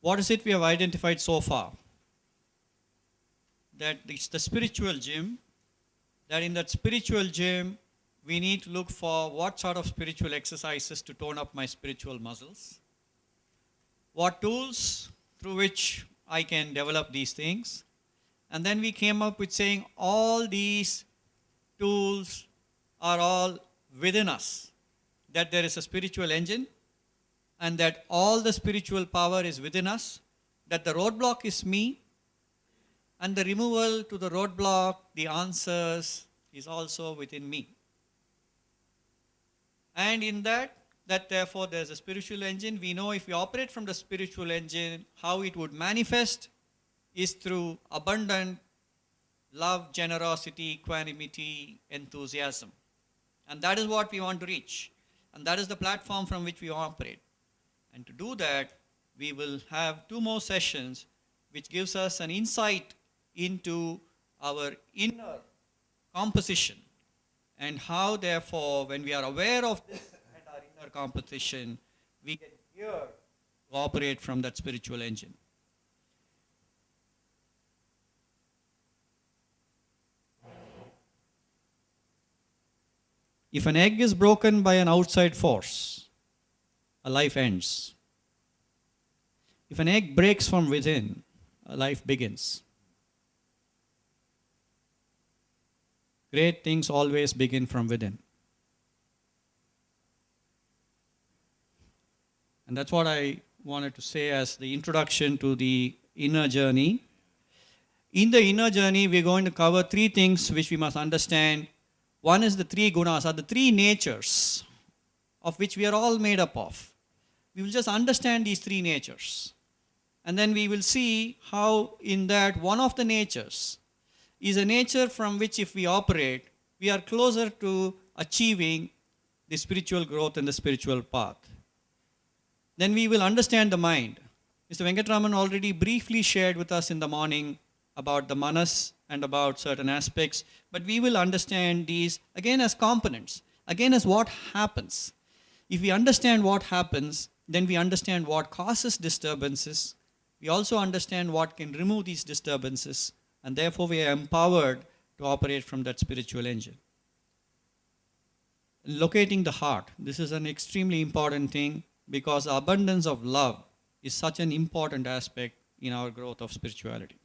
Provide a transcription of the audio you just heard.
What is it we have identified so far? That it's the spiritual gym, that in that spiritual gym, we need to look for what sort of spiritual exercises to tone up my spiritual muscles, what tools through which I can develop these things. And then we came up with saying all these tools are all within us, that there is a spiritual engine, and that all the spiritual power is within us, that the roadblock is me, and the removal to the roadblock, the answers, is also within me. And in that therefore there's a spiritual engine. We know if we operate from the spiritual engine, how it would manifest is through abundant love, generosity, equanimity, enthusiasm. And that is what we want to reach. And that is the platform from which we operate. And to do that, we will have 2 more sessions which gives us an insight into our inner composition, and how therefore when we are aware of this and our inner composition, we can here to operate from that spiritual engine. If an egg is broken by an outside force, a life ends. If an egg breaks from within, a life begins. Great things always begin from within. And that's what I wanted to say as the introduction to the inner journey. In the inner journey, we're going to cover 3 things which we must understand. One is the 3 gunas, or the 3 natures of which we are all made up of. We will just understand these 3 natures. And then we will see how in that one of the natures is a nature from which if we operate, we are closer to achieving the spiritual growth and the spiritual path. Then we will understand the mind. Mr. Venkatraman already briefly shared with us in the morning about the manas and about certain aspects, but we will understand these again as components, again as what happens. If we understand what happens, then we understand what causes disturbances. We also understand what can remove these disturbances, and therefore we are empowered to operate from that spiritual engine. Locating the heart. This is an extremely important thing, because abundance of love is such an important aspect in our growth of spirituality.